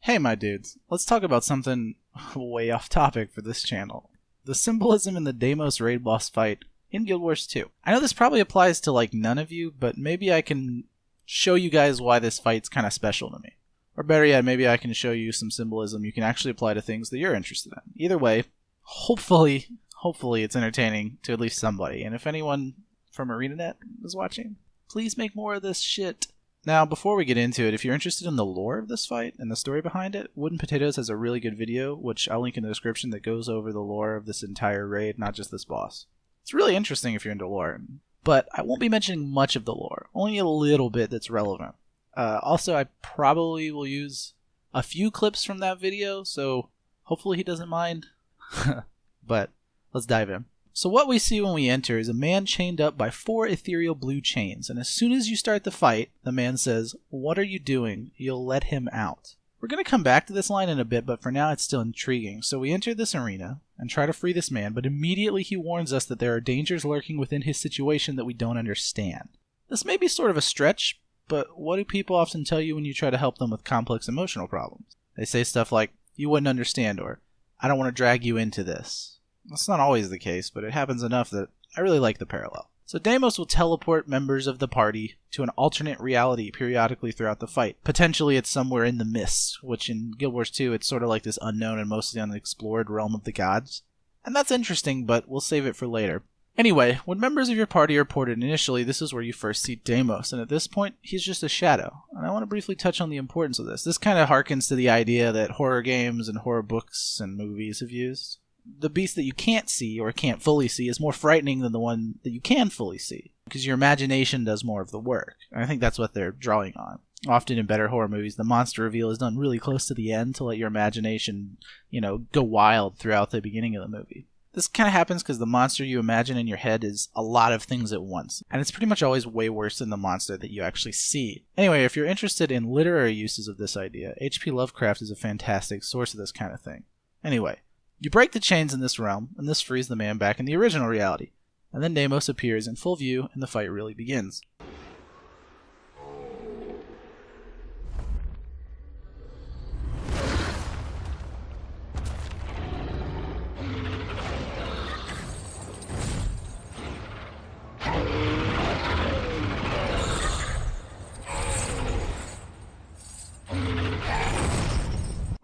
Hey my dudes, let's talk about something way off topic for this channel. The symbolism in the Deimos raid boss fight in Guild Wars 2. I know this probably applies to like none of you, but maybe I can show you guys why this fight's kind of special to me. Or better yet, maybe I can show you some symbolism you can actually apply to things that you're interested in. Either way, hopefully it's entertaining to at least somebody. And if anyone from ArenaNet is watching, please make more of this shit. Now, before we get into it, if you're interested in the lore of this fight and the story behind it, Wooden Potatoes has a really good video, which I'll link in the description, that goes over the lore of this entire raid, not just this boss. It's really interesting if you're into lore, but I won't be mentioning much of the lore, only a little bit that's relevant. Also, I probably will use a few clips from that video, so hopefully he doesn't mind. But let's dive in. So what we see when we enter is a man chained up by 4 ethereal blue chains, and as soon as you start the fight, the man says, "What are you doing? You'll let him out." We're going to come back to this line in a bit, but for now it's still intriguing. So we enter this arena and try to free this man, but immediately he warns us that there are dangers lurking within his situation that we don't understand. This may be sort of a stretch, but what do people often tell you when you try to help them with complex emotional problems? They say stuff like, "You wouldn't understand," or "I don't want to drag you into this." That's not always the case, but it happens enough that I really like the parallel. So Deimos will teleport members of the party to an alternate reality periodically throughout the fight. Potentially it's somewhere in the mists, which in Guild Wars 2 it's sort of like this unknown and mostly unexplored realm of the gods. And that's interesting, but we'll save it for later. Anyway, when members of your party are ported initially, this is where you first see Deimos, and at this point, he's just a shadow. And I want to briefly touch on the importance of this. This kind of harkens to the idea that horror games and horror books and movies have used. The beast that you can't see or can't fully see is more frightening than the one that you can fully see, because your imagination does more of the work. And I think that's what they're drawing on. Often in better horror movies, the monster reveal is done really close to the end to let your imagination, go wild throughout the beginning of the movie. This kind of happens because the monster you imagine in your head is a lot of things at once, and it's pretty much always way worse than the monster that you actually see. Anyway, if you're interested in literary uses of this idea, H.P. Lovecraft is a fantastic source of this kind of thing. Anyway, you break the chains in this realm, and this frees the man back in the original reality. And then Deimos appears in full view, and the fight really begins.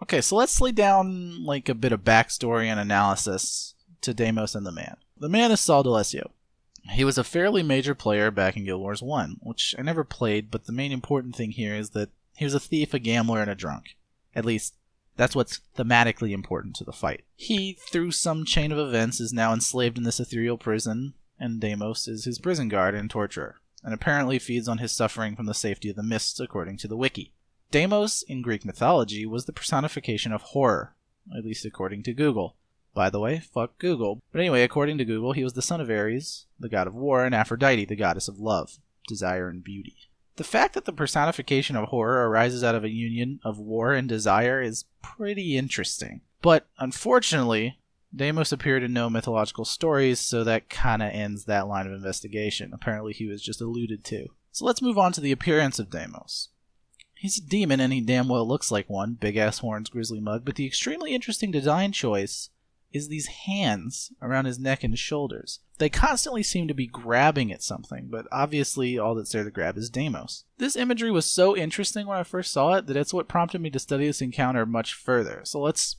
Okay, so let's lay down like a bit of backstory and analysis to Deimos and the man. The man is Saul D'Alessio. He was a fairly major player back in Guild Wars 1, which I never played, but the main important thing here is that he was a thief, a gambler, and a drunk. At least, that's what's thematically important to the fight. He, through some chain of events, is now enslaved in this ethereal prison, and Deimos is his prison guard and torturer, and apparently feeds on his suffering from the safety of the mists, according to the wiki. Deimos, in Greek mythology, was the personification of horror, at least according to Google. By the way, fuck Google. But anyway, according to Google, he was the son of Ares, the god of war, and Aphrodite, the goddess of love, desire, and beauty. The fact that the personification of horror arises out of a union of war and desire is pretty interesting. But, unfortunately, Deimos appeared in no mythological stories, so that kinda ends that line of investigation. Apparently he was just alluded to. So let's move on to the appearance of Deimos. He's a demon and he damn well looks like one, big-ass horns, grizzly mug, but the extremely interesting design choice is these hands around his neck and shoulders. They constantly seem to be grabbing at something, but obviously all that's there to grab is Deimos. This imagery was so interesting when I first saw it that it's what prompted me to study this encounter much further. So let's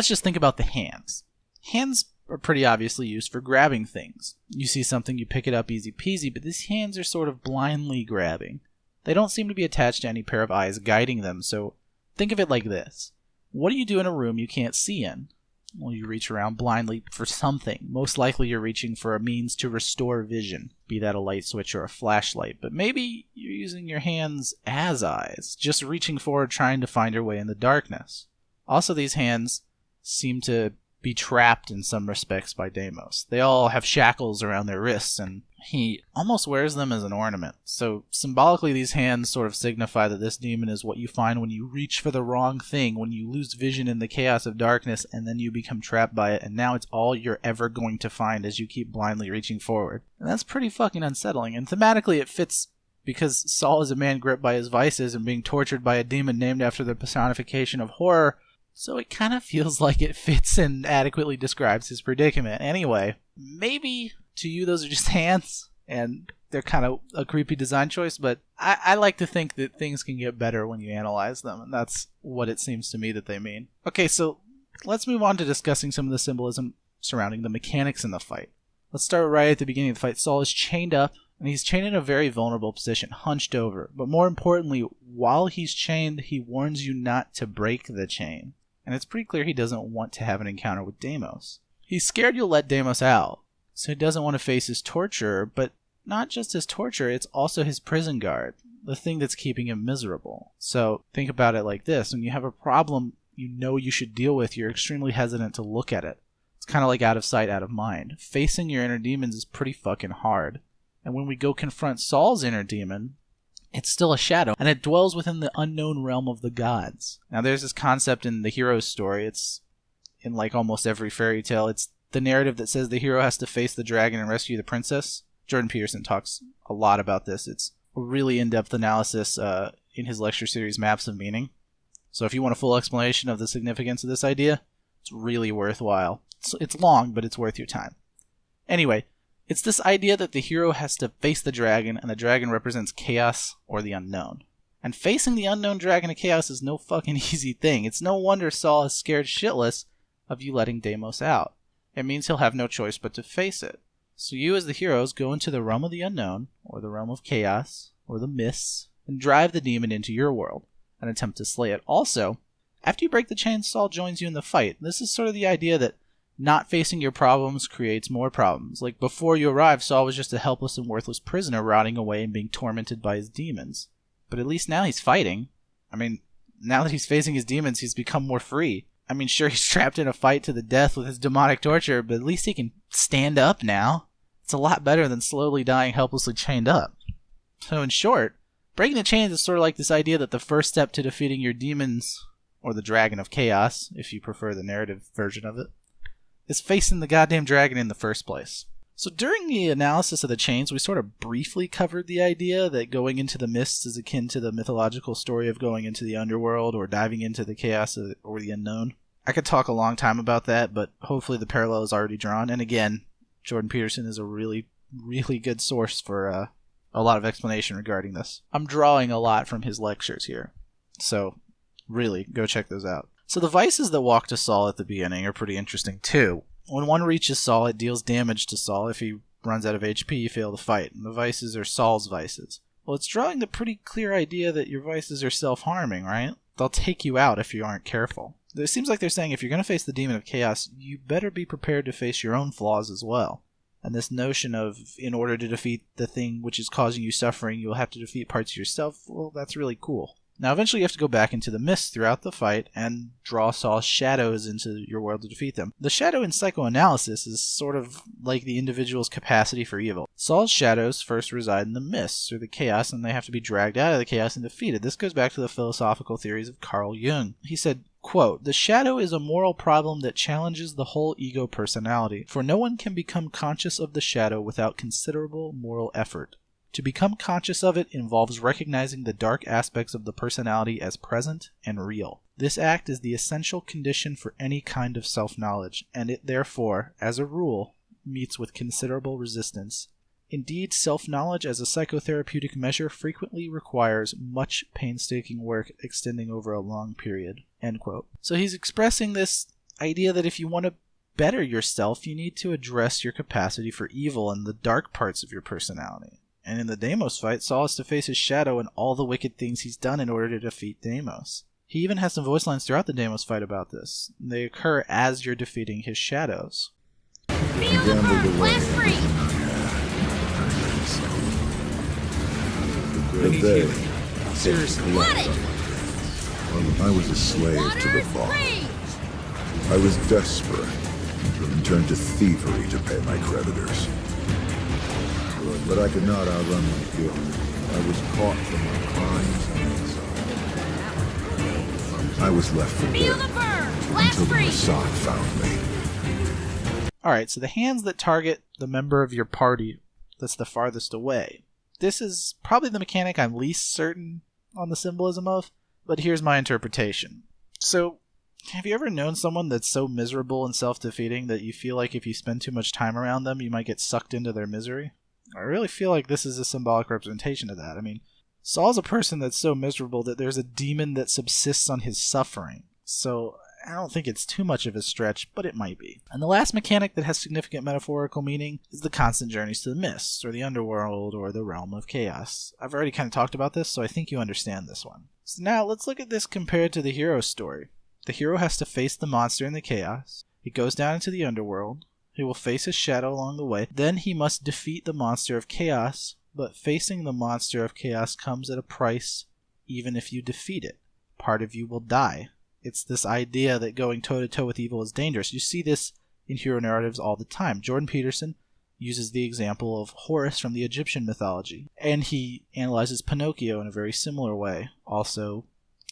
just think about the hands. Hands are pretty obviously used for grabbing things. You see something, you pick it up easy peasy, but these hands are sort of blindly grabbing. They don't seem to be attached to any pair of eyes guiding them, so think of it like this. What do you do in a room you can't see in? Well, you reach around blindly for something. Most likely you're reaching for a means to restore vision, be that a light switch or a flashlight, but maybe you're using your hands as eyes, just reaching forward trying to find your way in the darkness. Also, these hands seem to be trapped in some respects by Deimos. They all have shackles around their wrists, and he almost wears them as an ornament. So symbolically, these hands sort of signify that this demon is what you find when you reach for the wrong thing, when you lose vision in the chaos of darkness, and then you become trapped by it, and now it's all you're ever going to find as you keep blindly reaching forward. And that's pretty fucking unsettling, and thematically it fits because Saul is a man gripped by his vices and being tortured by a demon named after the personification of horror, so it kind of feels like it fits and adequately describes his predicament. Anyway, maybe to you those are just hands, and they're kind of a creepy design choice, but I like to think that things can get better when you analyze them, and that's what it seems to me that they mean. Okay, so let's move on to discussing some of the symbolism surrounding the mechanics in the fight. Let's start right at the beginning of the fight. Saul is chained up, and he's chained in a very vulnerable position, hunched over. But more importantly, while he's chained, he warns you not to break the chain. And it's pretty clear he doesn't want to have an encounter with Deimos. He's scared you'll let Deimos out, so he doesn't want to face his torturer, but not just his torturer, it's also his prison guard, the thing that's keeping him miserable. So think about it like this. When you have a problem you know you should deal with, you're extremely hesitant to look at it. It's kind of like out of sight, out of mind. Facing your inner demons is pretty fucking hard. And when we go confront Saul's inner demon, it's still a shadow, and it dwells within the unknown realm of the gods. Now there's this concept in the hero's story. It's in like almost every fairy tale. It's the narrative that says the hero has to face the dragon and rescue the princess. Jordan Peterson talks a lot about this. It's a really in-depth analysis in his lecture series, Maps of Meaning. So if you want a full explanation of the significance of this idea, it's really worthwhile. It's long, but it's worth your time. Anyway, it's this idea that the hero has to face the dragon, and the dragon represents chaos or the unknown. And facing the unknown dragon of chaos is no fucking easy thing. It's no wonder Saul is scared shitless of you letting Deimos out. It means he'll have no choice but to face it. So you as the heroes go into the realm of the unknown, or the realm of chaos, or the mists, and drive the demon into your world, and attempt to slay it. Also, after you break the chain, Saul joins you in the fight. This is sort of the idea that not facing your problems creates more problems. Like before you arrived, Saul was just a helpless and worthless prisoner rotting away and being tormented by his demons. But at least now he's fighting. I mean, now that he's facing his demons, he's become more free. I mean, sure, he's trapped in a fight to the death with his demonic torture, but at least he can stand up now. It's a lot better than slowly dying helplessly chained up. So in short, breaking the chains is sort of like this idea that the first step to defeating your demons, or the dragon of chaos, if you prefer the narrative version of it, is facing the goddamn dragon in the first place. So during the analysis of the chains, we sort of briefly covered the idea that going into the mists is akin to the mythological story of going into the underworld or diving into the chaos or the unknown. I could talk a long time about that, but hopefully the parallel is already drawn. And again, Jordan Peterson is a really, really good source for a lot of explanation regarding this. I'm drawing a lot from his lectures here, so really, go check those out. So the vices that walk to Saul at the beginning are pretty interesting too. When one reaches Saul, it deals damage to Saul. If he runs out of HP, you fail to fight. And the vices are Saul's vices. Well, it's drawing the pretty clear idea that your vices are self-harming, right? They'll take you out if you aren't careful. It seems like they're saying if you're going to face the demon of chaos, you better be prepared to face your own flaws as well. And this notion of, in order to defeat the thing which is causing you suffering, you'll have to defeat parts of yourself, well, that's really cool. Now, eventually you have to go back into the mist throughout the fight and draw Saul's shadows into your world to defeat them. The shadow in psychoanalysis is sort of like the individual's capacity for evil. Saul's shadows first reside in the mists, or the chaos, and they have to be dragged out of the chaos and defeated. This goes back to the philosophical theories of Carl Jung. He said, quote, "The shadow is a moral problem that challenges the whole ego personality, for no one can become conscious of the shadow without considerable moral effort. To become conscious of it involves recognizing the dark aspects of the personality as present and real. This act is the essential condition for any kind of self-knowledge, and it therefore, as a rule, meets with considerable resistance. Indeed, self-knowledge as a psychotherapeutic measure frequently requires much painstaking work extending over a long period." End quote. So he's expressing this idea that if you want to better yourself, you need to address your capacity for evil and the dark parts of your personality. And in the Deimos fight, Saul has to face his shadow and all the wicked things he's done in order to defeat Deimos. He even has some voice lines throughout the Deimos fight about this. They occur as you're defeating his shadows. Feel the burn! Blast free! Seriously. I was a slave to the law. I was desperate and turned to thievery to pay my creditors. But I could not outrun my guilt. I was caught for my crimes and exiled. I was left for dead until the Mossad found me. Alright, so the hands that target the member of your party that's the farthest away. this is probably the mechanic I'm least certain on the symbolism of, but here's my interpretation. So, have you ever known someone that's so miserable and self-defeating that you feel like if you spend too much time around them, you might get sucked into their misery? I really feel like this is a symbolic representation of that. I mean, Saul's a person that's so miserable that there's a demon that subsists on his suffering. So, I don't think it's too much of a stretch, but it might be. And the last mechanic that has significant metaphorical meaning is the constant journeys to the mists, or the underworld, or the realm of chaos. I've already kind of talked about this, so I think you understand this one. So now, let's look at this compared to the hero's story. The hero has to face the monster in the chaos. He goes down into the underworld. He will face his shadow along the way. Then he must defeat the monster of chaos, but facing the monster of chaos comes at a price, even if you defeat it. Part of you will die. It's this idea that going toe-to-toe with evil is dangerous. You see this in hero narratives all the time. Jordan Peterson uses the example of Horus from the Egyptian mythology, and he analyzes Pinocchio in a very similar way. Also,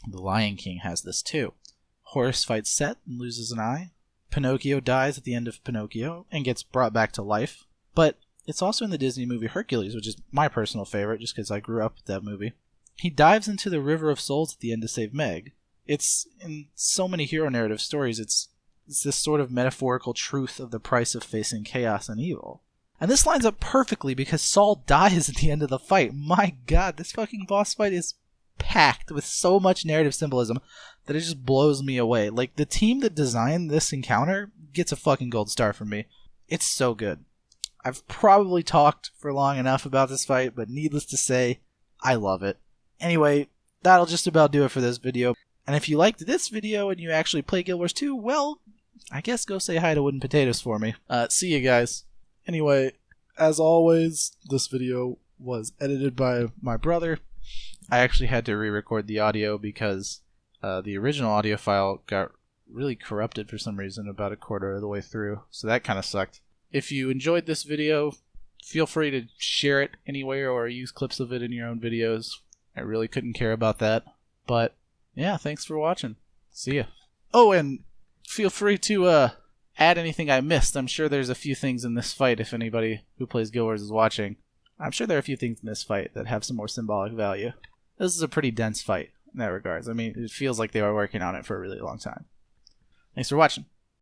The Lion King has this too. Horus fights Set and loses an eye. Pinocchio dies at the end of Pinocchio and gets brought back to life. But it's also in the Disney movie Hercules, which is my personal favorite just because I grew up with that movie. He dives into the River of Souls at the end to save Meg. It's, in so many hero narrative stories, it's this sort of metaphorical truth of the price of facing chaos and evil. And this lines up perfectly because Saul dies at the end of the fight. My god, this fucking boss fight is packed with so much narrative symbolism that it just blows me away. Like, the team that designed this encounter gets a fucking gold star from me. It's so good. I've probably talked for long enough about this fight, but needless to say, I love it. Anyway, that'll just about do it for this video. And if you liked this video and you actually play Guild Wars 2, well, I guess go say hi to Wooden Potatoes for me. See you guys. Anyway, as always, this video was edited by my brother. I actually had to re-record the audio because the original audio file got really corrupted for some reason about a quarter of the way through, so that kind of sucked. If you enjoyed this video, feel free to share it anywhere or use clips of it in your own videos. I really couldn't care about that, but yeah, thanks for watching. See ya. Oh, and feel free to add anything I missed. I'm sure there's a few things in this fight if anybody who plays Guild Wars is watching. I'm sure there are a few things in this fight that have some more symbolic value. This is a pretty dense fight in that regards. I mean, it feels like they were working on it for a really long time. Thanks for watching.